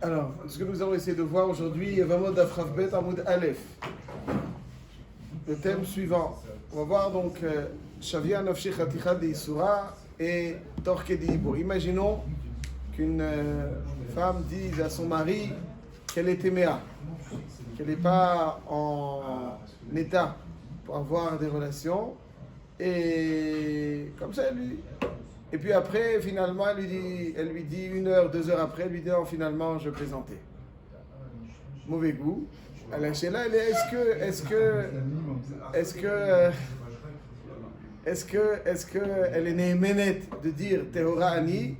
Alors, ce que nous allons essayer de voir aujourd'hui, Vamod Afrafbet Amoud Aleph. Le thème suivant. On va voir donc Shavia Nafshi Khaticha de Isura et Torke de Ibo. Imaginons qu'une femme dise à son mari qu'elle est téméa, qu'elle n'est pas en état pour avoir des relations, et comme ça elle lui. Et puis après, finalement, elle lui dit 1 heure, 2 heures après, elle lui dit non, finalement, je plaisantais. Mauvais goût. Alors, là, elle est, est-ce que elle est néhéménète de dire Tehora Ani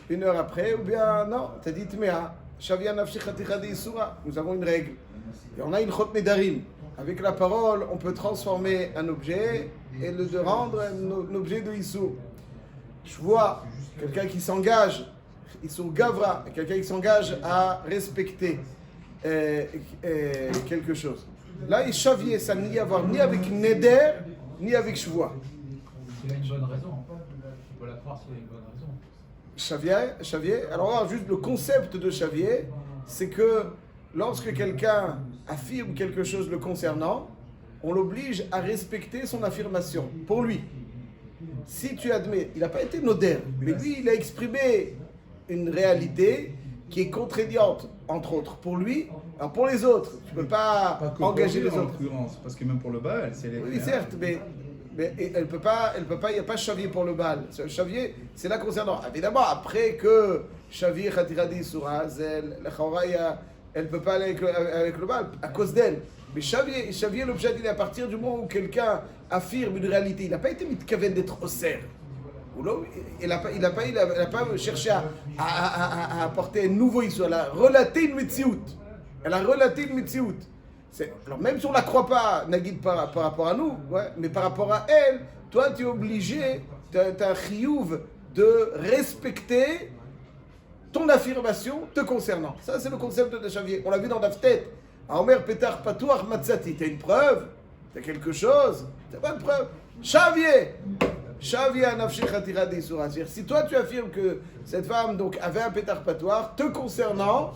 1 heure après, ou bien non, t'as dit Tmea, Shavia Nafshi Khaticha de Isura. Nous avons une règle. Et on a une Chot Nedarim. Avec la parole, on peut transformer un objet et le rendre un objet de Issur. Je vois quelqu'un qui s'engage, Issur Gavra, quelqu'un qui s'engage à respecter quelque chose. Là, il chavier, ça n'y a à voir ni avec Neder, ni avec Shvoa. Il a une bonne raison. On peut la croire s'il a une bonne raison. Chavier. Alors là, juste le concept de Chavier, c'est que lorsque quelqu'un affirme quelque chose le concernant, on l'oblige à respecter son affirmation, pour lui. Si tu admets, il n'a pas été noder, mais lui, il a exprimé une réalité qui est contraignante, entre autres, pour lui, alors pour les autres. Tu ne peux pas engager les autres. Parce que même pour le bal, c'est les... Oui, certes, mais elle peut pas, il n'y a pas Chavier pour le bal. Chavier, c'est là concernant. Évidemment, après que Chavier Khatiradi Surazel, elle ne peut pas aller avec le bal, à cause d'elle. Mais Chavier, l'objet, il est à partir du moment où quelqu'un affirme une réalité. Il n'a pas été mitkaven d'être osser. Il n'a pas cherché à apporter un nouveau issue. Elle a relaté une metsiout. Alors même si on ne la croit pas, Nagid, par rapport à nous, ouais, mais par rapport à elle, toi tu es obligé, tu as un chiyuv de respecter ton affirmation te concernant. Ça c'est le concept de Chavier. On l'a vu dans Daftet. Omer Petar Patouach Matzati. Tu as une preuve? Tu as quelque chose? Tu n'as pas de preuve? Chavier Nafshi Khatira de Isura. Si toi tu affirmes que cette femme donc avait un Petar Patouach te concernant,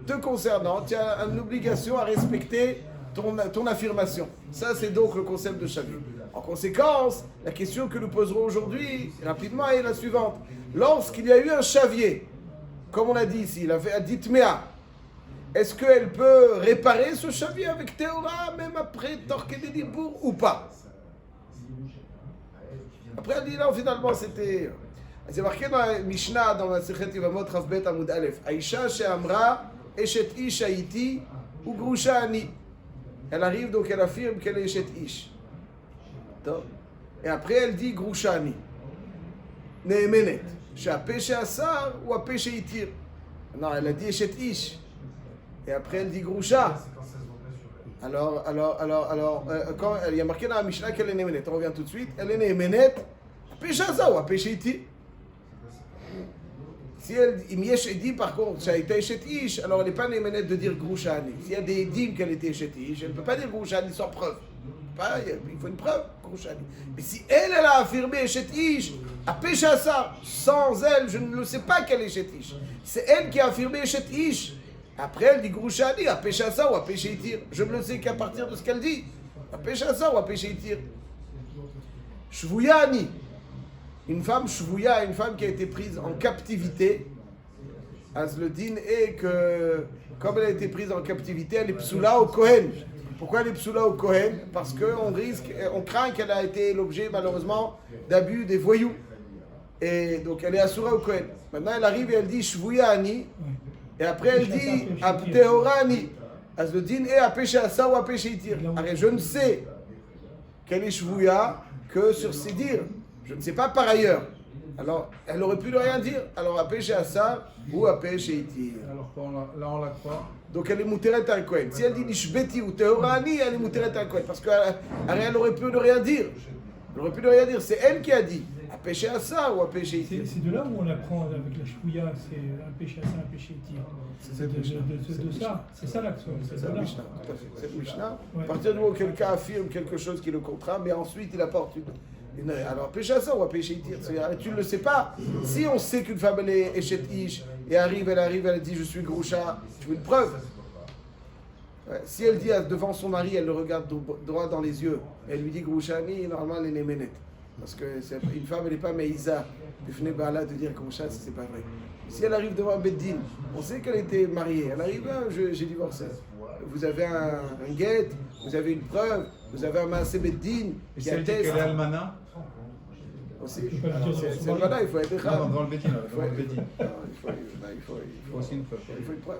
tu as une obligation à respecter ton affirmation. Ça, c'est donc le concept de Chavier. En conséquence, la question que nous poserons aujourd'hui, rapidement, est la suivante. Lorsqu'il y a eu un Chavier, comme on a dit ici, il a dit Tmea, est-ce qu'elle peut réparer ce Chavier avec Théora, même après Torke de Dibour, ou pas? Après, elle dit non, finalement, c'était... C'est marqué dans la Mishnah, dans la Sechet Yevamot, Ravbet Amoud Aleph. Aïcha she'amra Eshet Ish Haïti ou Grusha Ani. Elle arrive donc elle affirme qu'elle est Eshet Ish. Et après elle dit Grusha Ani. Nehemenet. She'apeshe Asar ou Apeshe Itir. Non, elle a dit Eshet Ish. Et après elle dit Grusha. Alors, quand il y a marqué dans la Mishnah qu'elle est Nehemenet, on revient tout de suite. Elle est Nehemenet. Apeshe Asar ou Apeshe Itir. Si elle dit par contre, ça a été Eshet Ish, alors elle n'est pas néménette de dire Grouchani. S'il y a des dîmes qu'elle était Eshet Ish, elle ne peut pas dire Grouchani sans preuve. Il faut une preuve, Grouchani. Mais si elle a affirmé Eshet Ish, à Péchassa, sans elle, je ne le sais pas qu'elle est Eshet Ish. C'est elle qui a affirmé Eshet Ish. Après elle dit Grouchani, à Péchassa ou à Péchitir. Je ne le sais qu'à partir de ce qu'elle dit. À Péchassa ou à Péchitir. Shvouyani. Une femme shvouya, une femme qui a été prise en captivité, le din est que, comme elle a été prise en captivité, elle est psoula au Kohen. Pourquoi elle est psoula au Kohen? Parce on craint qu'elle a été l'objet, malheureusement, d'abus des voyous. Et donc elle est assoura au Kohen. Maintenant elle arrive et elle dit shvouya ani, et après elle dit abtehora ani. Le din est apéché asa ou apéché itir. Je ne sais qu'elle est shvouya que sur ses dires. Je ne sais pas par ailleurs. Alors, elle aurait pu ne rien dire. Alors, à pêcher à ça ou à pêcher ici. Alors, là, on la croit. Donc, elle est mouteret al Kohen. Si elle dit nishbeti ou teorani, elle est mouteret al Kohen. Parce qu'elle aurait pu ne rien dire. Elle aurait pu ne rien dire. C'est elle qui a dit. À pêcher à ça ou à pêcher ici. C'est de là où on apprend avec la chouïa, c'est un péché à ça, un péché ici. De ça. C'est ça l'action. C'est le Mishnah. C'est le Mishnah. À partir du moment où quelqu'un affirme quelque chose qui le contraint, mais ensuite il apporte une. Alors, péché à ça ou à péché itir, tu ne le sais pas. Si on sait qu'une femme elle est Eshet Ish et elle dit je suis Groucha, tu veux une preuve? Ouais, si elle dit devant son mari, elle le regarde droit dans les yeux, et elle lui dit Grouchani, normalement elle est Néménet. Parce que une femme, elle n'est pas Meïsa, de dire Groucha, c'est pas vrai. Si elle arrive devant un Beddin, on sait qu'elle était mariée, elle arrive, j'ai divorcé. Vous avez un guet, vous avez une preuve, vous avez un Maasé Beddin Et qui si elle dit atteste. qu'elle est almana? Aussi. Tu peux le dire C'est dans le Bada, il faut être Non, dans le Bédine. il faut une preuve.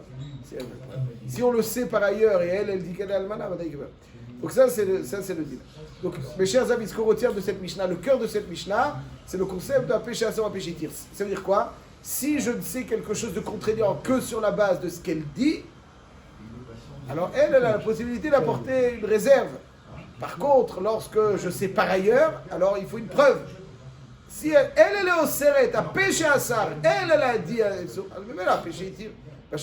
Si on le sait par ailleurs et elle dit qu'elle est almana, donc ça c'est le deal. Donc mes chers amis, ce qu'on retient de cette Mishnah, le cœur de cette Mishnah, c'est le concept d'un péché à son péché tir. Ça veut dire quoi? Si je ne sais quelque chose de contraignant que sur la base de ce qu'elle dit, alors elle a la possibilité d'apporter une réserve. Par contre, lorsque je sais par ailleurs, alors il faut une preuve. Si elle est au Seret, à péché à Sar, elle a dit, elle me met là, péché tir. Elle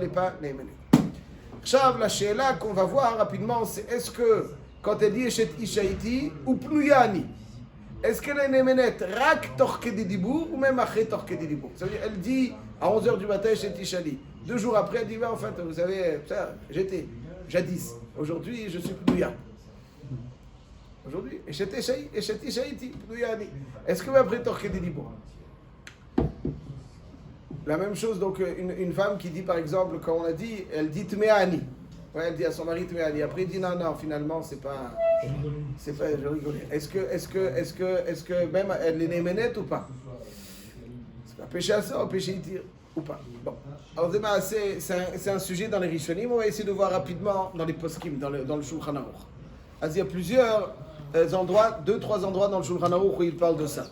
n'est pas Néménet. La Sheila qu'on va voir rapidement, c'est est-ce que quand elle dit Eshet Ishaïti ou Pnuyani, est-ce qu'elle est Néménet Rak Torke de Dibour ou même Aché Torke de Dibour? Ça veut dire, elle dit à 11h du matin Eshet Ishali. 2 jours après, elle dit, en fait, vous savez, j'étais jadis. Aujourd'hui, je suis Pnuya. Aujourd'hui, Eshet Ishaïti, Pnuyani. Est-ce que même après Torke de Dibour? La même chose, donc, une femme qui dit, par exemple, quand on a dit, elle dit Tmeani. Ouais, elle dit à son mari Tmeani. Après, elle dit non, finalement, c'est pas, je rigolais. Est-ce que même elle est Néménet ou pas? C'est un péché à ça ou péché itir ou pas? Bon. Alors, c'est un sujet dans les Rishonim. On va essayer de voir rapidement dans les poskim, dans le Shulchan Aruch. Il y a plusieurs endroits, 2-3 endroits dans le Shulchan Aruch où il parle de ça.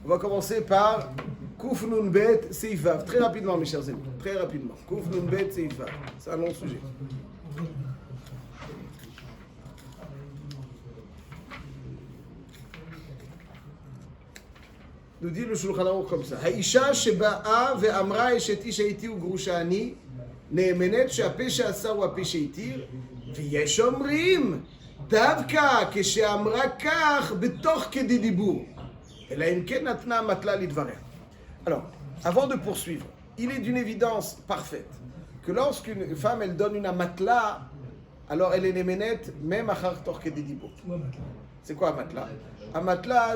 On va commencer par Kouf Nun Bet Seif Vav. Très rapidement, mes chers amis. Très rapidement. Kouf Nun Bet Seif Vav. C'est un long sujet. Nous dit le Shulchan Aruch comme ça. Haïsha sheba'a ve'amra eshet isha iti ugrushani ne'emenet she'ape she'asa ou ape she'itir ve'yesh omrim davka כשאמרה כך בתוך כדי דיבור. אלא אם כן נתנה מתלה לדבריה. Alors, avant de poursuivre, il est d'une évidence parfaite que lorsqu'une femme elle donne une amatla, alors elle est néménet même achar torke de dibour. C'est quoi amatla? Amatla,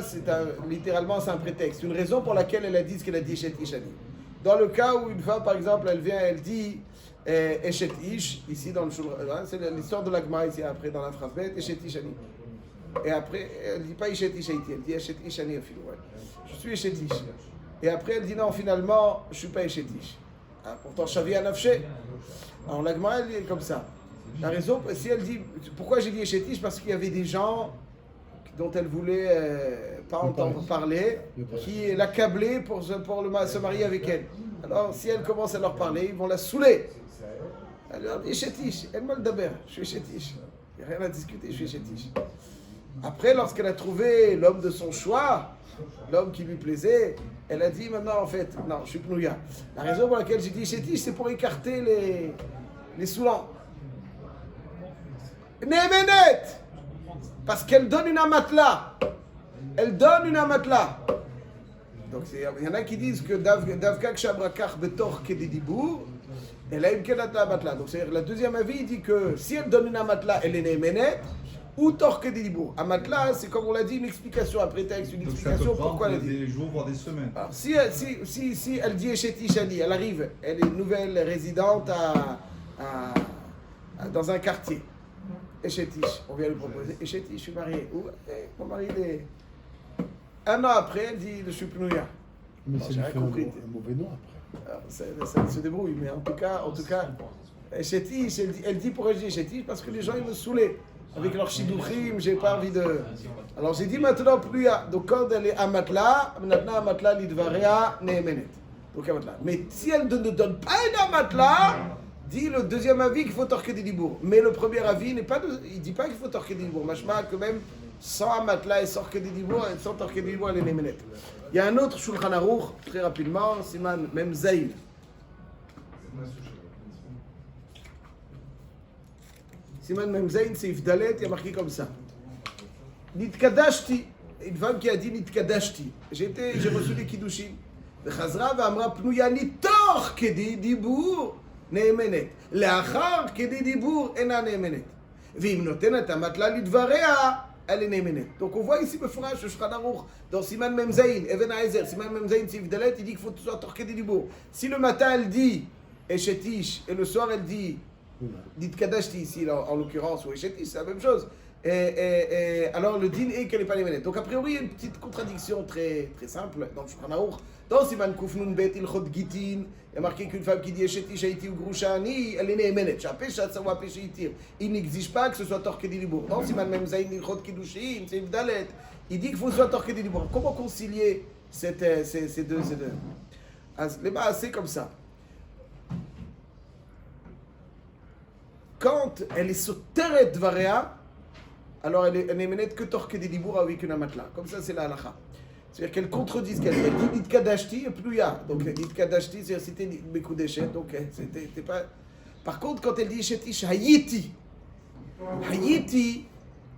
littéralement c'est un prétexte, une raison pour laquelle elle a dit ce qu'elle a dit Eshet Ishani. Dans le cas où une femme, par exemple, elle vient, elle dit Eshet Ish, ici dans le Shulchan, c'est l'histoire de l'Agma ici après dans la phrase bête, Eshet Ishani. Et après, elle ne dit pas Eshet Ishaiti, elle dit Eshet Ishani afilou. Je suis Eshet Ish. Et après, elle dit non, finalement, je ne suis pas Eshet Ish. Pourtant, Shavi Anafché. Alors, l'Agma, elle dit comme ça. La raison, si elle dit, pourquoi j'ai dit Eshet Ish? Parce qu'il y avait des gens dont elle voulait pas entendre parler, qui l'accablaient pour se marier avec elle. Alors, si elle commence à leur parler, ils vont la saouler. Elle leur dit Eshet Ish, elle m'a le daber, je suis Eshet Ish. Il n'y a rien à discuter, je suis Eshet Ish. Après, lorsqu'elle a trouvé l'homme de son choix, l'homme qui lui plaisait, elle a dit maintenant, en fait, non, je suis Pnouya. La raison pour laquelle j'ai dit Eshet Ish, c'est pour écarter les saoulants. Néménet! Parce qu'elle donne une amatla. Elle donne une amatla. Donc, il y en a qui disent que Davka Kshabrakach Betor Kedidibur, elle a une Kedatla amatla. Donc, c'est-à-dire, la deuxième avis, il dit que si elle donne une amatla, elle est Néménet, ou Tor Kedidibur. Amatla, c'est comme on l'a dit, une explication, un prétexte, une explication pourquoi elle a dit. Des jours, voire des semaines. Alors, si elle dit Eshet Ishani, elle arrive, elle est une nouvelle résidente dans un quartier. Eshet Ish, on vient lui proposer. Eshet Ish, je suis marié. Mon mari, il est. Un an après, elle dit je suis Pnouya. Mais c'est un mauvais nom après. Alors, ça se débrouille, mais en tout cas, Eshet Ish, elle dit pourquoi je dis Eshet Ish? Parce que les gens ils me saoulaient. Avec leur shidouchim, j'ai pas envie de. Alors j'ai dit maintenant Pnouya. Donc quand elle est amatla, maintenant amatla lidvaria neemenet. Donc amatla. Mais si elle ne donne pas une amatla, dit le deuxième avis qu'il faut torquer des dibours. Mais le premier avis n'est pas il dit pas qu'il faut torquer des dibours. Machma que même sans amatla et sans torquer des dibours, sans torquer des dibours, elle est neemenet. Il y a un autre Shulchan Aruch, très rapidement, Siman même Zayn. Siman même Zayn, c'est Ifdalet, il y a marqué comme ça. Nitkadashti, une femme qui a dit Nitkadashti. J'ai reçu des Kiddushin. וחזרה ואמרה פנויה תוך כדי דיבור נאמנת. לאחר כדי דיבור אינה נאמנת. ואם נותנת המטלה לדבריה, elle est נאמנת. Donc on voit ici בפרש שולחן ערוך, dans סימן ממזין, אבן העזר, סימן ממזין ציב דלת, il dit qu'il faut que ce soit תוך כדי דיבור. Si le matin elle dit אשת איש, et le soir elle dit נתקדשתי ici, en l'occurrence, ou אשת איש, c'est la même chose. Alors le din est qu'elle n'est pas nèmenet. Donc a priori il y a une petite contradiction très, très simple dans le Shulchan Aruch. Dans Siman Kuf Nun Bet Ilchot Gitin, il y a marqué qu'une femme qui dit Eshet Ish Haiti ou Grouchani, elle est nèmenet. Shapeshat Sawa Peshe Yitir. Il n'exige pas que ce soit Torke Dilibour. Dans Siman Mem Zayin Ilchot Kiddushin, c'est Dalet. Il dit qu'il faut que ce soit Torke Dilibour. Comment concilier ces deux? Les bas, c'est comme ça. Quand elle est soteret dvaréa, alors elle n'est menée que torque des dibours avec une amatla. Comme ça, c'est la halakha. C'est-à-dire qu'elle contredit ce qu'elle dit. Elle dit Nitkadashti et pluya. Donc Nitkadashti, c'est-à-dire c'était Bekudeshet. Donc c'était pas. Par contre, quand elle dit Shetish Hayiti, Hayiti,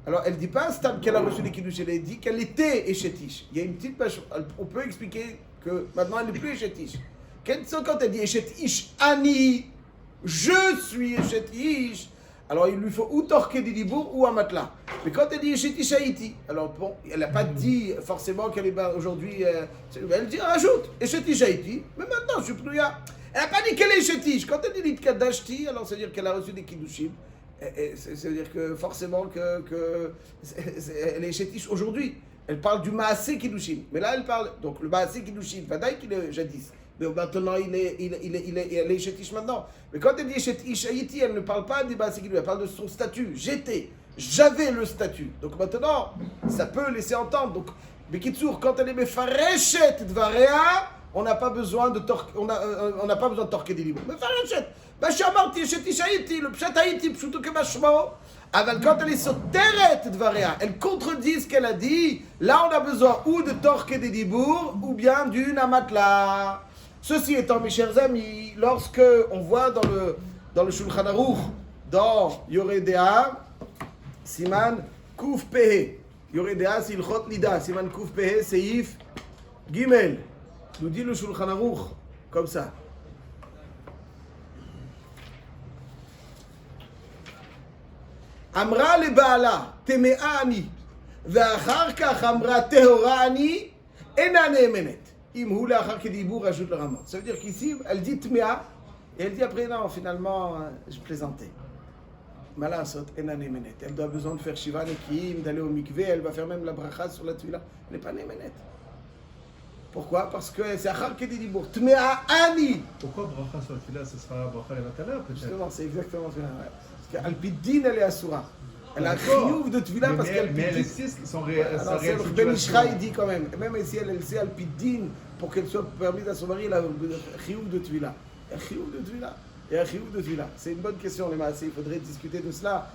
alors elle ne dit pas Stam qu'elle a reçu les Kiddush, elle dit qu'elle était Eshetish. Il y a une petite page. On peut expliquer que maintenant elle n'est plus Eshetish. Quand elle dit Eshetish Ani, je suis Eshetish. Alors il lui faut ou torquer des dibours ou un matelas. Mais quand elle dit Eshetish Haïti, alors bon, elle n'a pas dit forcément qu'elle est aujourd'hui. Elle dit rajoute Eshetish Haïti, mais maintenant je suis plus là. Elle n'a pas dit qu'elle est Eshetish. Quand elle dit Nitkadashti, alors ça veut dire qu'elle a reçu des Kiddushim. Ça veut dire que forcément elle est Eshetish aujourd'hui. Elle parle du Maaseh Kiddushim. Mais là elle parle. Donc le Maaseh Kiddushim, Vadaï qu'il est jadis. Mais maintenant, il est Eshetish maintenant. Mais quand elle dit Eshetish Haïti, elle ne parle pas des Maaseh Kiddushim, elle parle de son statut. J'avais le statut. Donc maintenant, ça peut laisser entendre. Donc, Bekitsour, quand elle est Mefareshet Dvaréa, on n'a pas besoin de torquer des libres. Mefareshet. Bashamarti Eshetish Haïti, le Pshat Haïti, Pshuto Kemashmo. Aval, quand elle est Soteret Dvaréa, elle contredit ce qu'elle a dit. Là, on a besoin ou de torquer des dibours, ou bien d'une amatla. Ceci étant, mes chers amis, lorsque on voit dans le Shulchan Aruch, dans Yoredea, Siman Kuf Pehe, Yoredea Silchot Nida, Siman Kuf Pehe, Seif Gimel, nous dit le Shulchan Aruch, comme ça. Amra le Baala, Temea Ani, Ve'achar kach Amra Tehora Ani, Ena Ne'emenet. Ça veut dire qu'ici, elle dit Tmea, et elle dit après, non, finalement, je plaisantais. Malasot, ena nemenet. Elle doit besoin de faire Shiva Nekim, d'aller au mikvé, elle va faire même la bracha sur la tuila. Elle n'est pas nemenet. Pourquoi? Parce que c'est Achar Kedidibur. Tmea Ani. Pourquoi bracha sur la tuila, ce sera bracha et vatala peut-être? Justement, c'est exactement ça. Parce qu'Alpiddin, elle est Asura. Elle a un chiyuv de Tvila parce qu'elle. Mais elle sait son réel. Ben Ishra, il dit quand même. Même si elle sait Alpiddin, pour qu'elle soit permise à son mari, elle a un chiyuv de Tvila. Un chiyuv de Tvila. Et un chiyuv de Tvila. C'est une bonne question, les maasés. Il faudrait discuter de cela.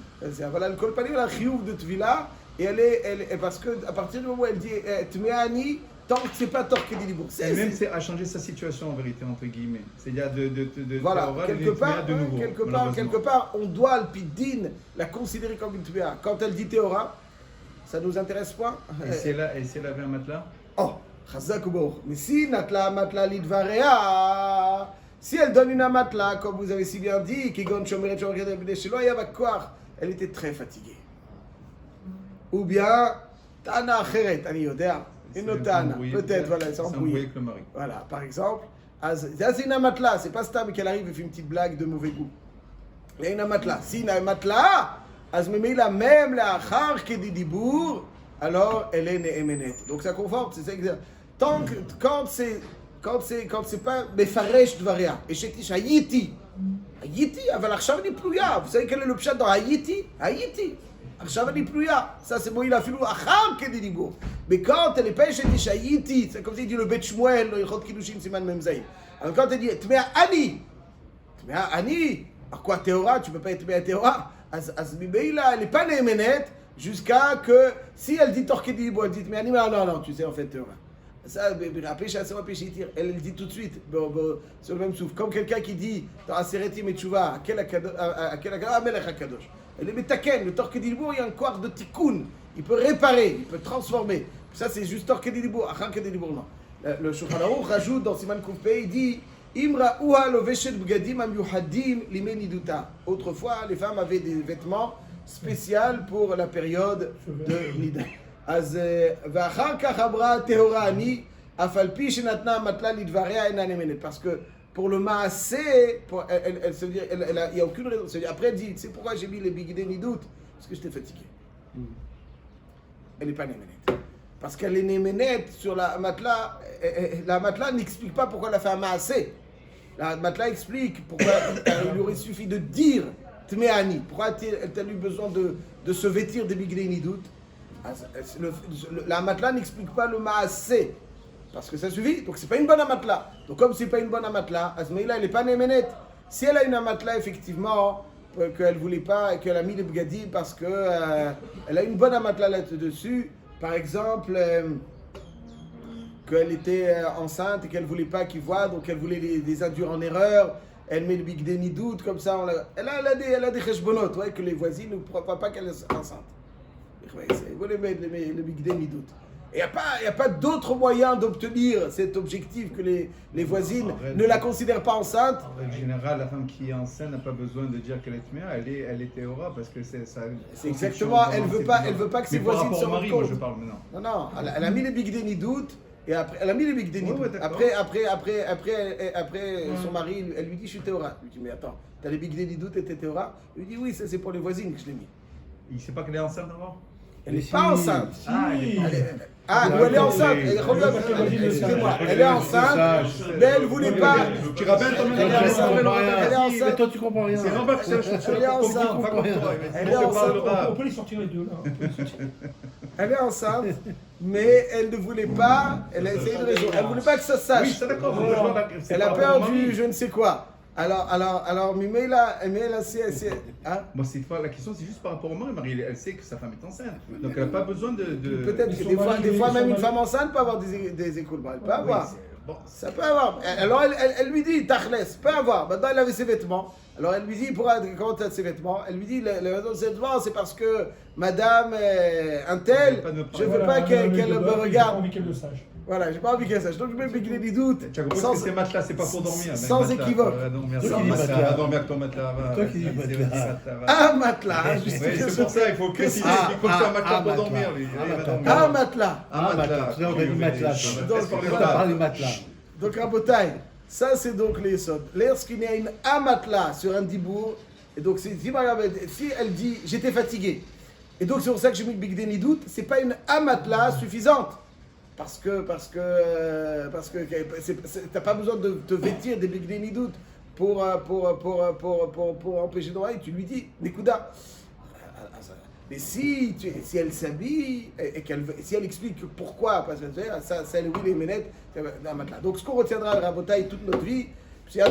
Voilà, le Kolpani, elle a un chiyuv de Tvila. Et elle est. Parce qu'à partir du moment où elle dit Tmeani, tant que c'est pas torqué des libres. Elle-même a changé sa situation en vérité, entre guillemets. C'est-à-dire de voilà, quelque part, on doit le piddin la considérer comme une tvéa. Quand elle dit théora, ça nous intéresse pas. Et si elle avait un matelas? Oh, chazak ou mais si natla matla lidvarea, si elle donne une amatla, comme vous avez si bien dit, qui gon chomeret chomeret b'neshelo yavakwar, elle était très fatiguée. Ou bien tana acheret, ani yodea. Une notane, peut-être, voilà, elle s'est embrouillée avec le mari. Voilà, par exemple, c'est une amatla, c'est pas ça, mais qu'elle arrive et fait une petite blague de mauvais goût. Il y a une amatla. Si une amatla, même la achar kedidibour, alors elle est ne'emenet. Donc ça conforte, c'est ça exact. Tant que, quand c'est pas mefaresh dvaria, et shetish hayiti, aval achshav ni pluya. Vous savez quel est le pshat dans hayiti? עכשיו אני פלויה, ça c'est מועיל אפילו אחר כדי דיבור. וכאן elle est pas אשת הייתי, c'est comme si il dit le בית שמואל, לא הלכות קידושין סימן מ"ז. אבל quand elle dit טמאה אני, alors quoi, théora, tu peux pas être טמאה théora, אז ממילא elle est pas נאמנת, jusqu'à que, si elle dit תוך כדי דיבור, elle dit טמאה אני, non, tu sais en fait théora. Ça, elle dit tout de suite, sur le même souffle. Comme quelqu'un qui dit dans Aseret et Tchouva, Amelech HaKadosh. Elle est metaken, le torque d'Ilbour, il y a un quart de tikkun. Il peut réparer, il peut transformer. Ça, c'est juste torque d'Ilbour, Achar Kedilbour, non. Le Shulchan Aruch rajoute dans Siman Kuf Pei, il dit Imra uha loveshet bgadim amyuhadim limeniduta. Autrefois, les femmes avaient des vêtements spéciaux pour la période de Nida. אז ואחר כך אמרה טהורה אני, אף על פי שנתנה המטלה לדבריה אינה נאמנת. Parce que pour le maasé, elle se dit, il n'y a aucune raison. Après, elle dit, c'est pourquoi j'ai mis les bigdé nidout? Parce que j'étais fatigué. Elle n'est pas néménette. Parce qu'elle est néménette sur la matelas n'explique pas pourquoi elle a fait un maasé. La matelas explique pourquoi il lui aurait suffi de dire Tmeani. Pourquoi a-t-elle eu besoin de se vêtir des bigdé nidout? La matelas n'explique pas le maasé. Parce que ça suffit, donc c'est pas une bonne amatla. Donc comme c'est pas une bonne amatla, Azmeila elle est pas néménette. Si elle a une amatla effectivement, qu'elle voulait pas, et qu'elle a mis les bgadim parce que elle a une bonne amatla là-dessus, par exemple, qu'elle était enceinte et qu'elle voulait pas qu'ils voient, donc elle voulait les induire en erreur, elle met le bigdé nidout comme ça, elle a des cheshbonot, ouais, que les voisines ne croient pas qu'elle est enceinte. Ils voulaient mettre le bigdé nidout. Il n'y a pas d'autre moyen d'obtenir cet objectif que les voisines ne la considèrent pas enceinte. En général, la femme qui est enceinte n'a pas besoin de dire qu'elle est tméa, elle est théora parce que c'est ça. C'est exactement, elle veut pas que ses voisines se rendent compte. Je parle maintenant. Non, elle a mis les bigdé nidout et après, elle a mis les bigdé nidout. Ouais, après, son mari, elle lui dit je suis théora. Il lui dit mais attends, t'as les bigdé nidout et t'es théora? Il lui dit oui, ça c'est pour les voisines que je l'ai mis. Il ne sait pas qu'elle est enceinte avant? Elle n'est pas enceinte. Elle est enceinte. Excusez-moi, elle est enceinte, mais elle ne voulait pas. Tu rappelles ton Elle est enceinte. Mais toi, tu comprends rien. C'est Robert qui Elle est enceinte. Elle est enceinte. On peut les sortir les deux là. Elle est enceinte, mais elle ne voulait pas. Elle a essayé de raison. Elle ne voulait pas que ça se sache. Oui, c'est d'accord. Elle a perdu je ne sais quoi. Alors, Mimela, c'est. Hein? Bon, la question, c'est juste par rapport au mari. Elle sait que sa femme est enceinte. Donc, elle n'a pas besoin de. Peut-être que des fois, même une femme enceinte peut avoir des écoulements. Elle peut avoir. Bon. Ça peut avoir. Alors, elle lui dit, Tachles, peut avoir. Maintenant, elle avait ses vêtements. Alors, elle lui dit, comment tu as ses vêtements? Elle lui dit, la raison de ses vêtements, c'est parce que madame un tel, je ne veux pas qu'elle me regarde. J'ai pas envie qu'elle le sache. Voilà, j'ai pas envie qu'elle sache. Donc, je mets bigler des doutes. Tu as compris que c'est matelas, c'est pas pour dormir. Sans équivoque. Va dormir avec ton matelas. Toi qui dis matelas. Un matelas. C'est pour ça, il faut préciser qu'il faut que c'est un matelas pour dormir. Un matelas. Un matelas. Tu sais, on a dit matelas. On a parlé matelas. Donc, Rabotai, ça c'est donc les sods. Lorsqu'il y a une amatla sur un dibour, et donc si elle dit j'étais fatigué, et donc c'est pour ça que j'ai mis le big day doute, c'est pas une amatla suffisante. Parce que t'as pas besoin de te vêtir des big day doute pour empêcher de dormir. Tu lui dis, Nekuda. Mais si elle s'habille et si elle explique pourquoi, parce que ça elle oui les ménettes, donc ce qu'on retiendra à Rabotai toute notre vie, c'est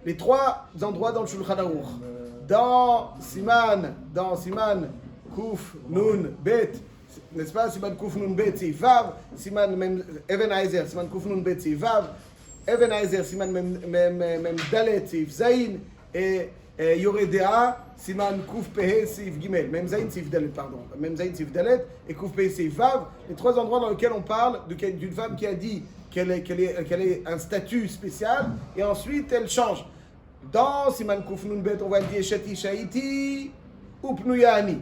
les trois endroits dans le Shulchan Aruch. Dans Siman Kuf Nun Bet, n'est-ce pas? Siman Kuf Nun Bet c'est Vav, Siman Mem Even Aizer, Siman Kuf Nun Bet c'est Vav, Even Aizer, Siman Mem Dalet c'est Zain et Yoredea, Siman Kuf Pehe Sif Gimel, Mem Zain Sif Dalet, pardon, Mem Zain Sif Dalet et Kuf Pehe Sif Vav, les trois endroits dans lesquels on parle d'une femme qui a dit qu'elle ait un statut spécial et ensuite elle change. Dans Siman Kuf Nun Bet, on va dire Sheti Shaiti ou Pnuyani.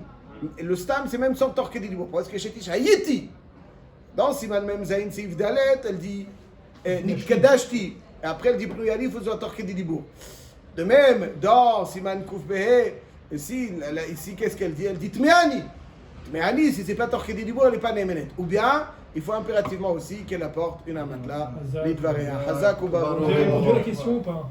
Le stam, c'est même sans torque des libres. Parce que Sheti Shaiti. Dans Siman Mem Zain Sif Dalet, elle dit Nitkadashti. Et après, elle dit Pnuyani, il faut se torque des libres. De même, dans Siman Kuf Behe, ici, qu'est-ce qu'elle dit? Elle dit Tmeani. Tmeani, si c'est pas torque des libres, elle n'est pas néménette. Ou bien, il faut impérativement aussi qu'elle apporte une amatla, l'idvaréa. Hazak ou Vous avez répondu à la question ou pas?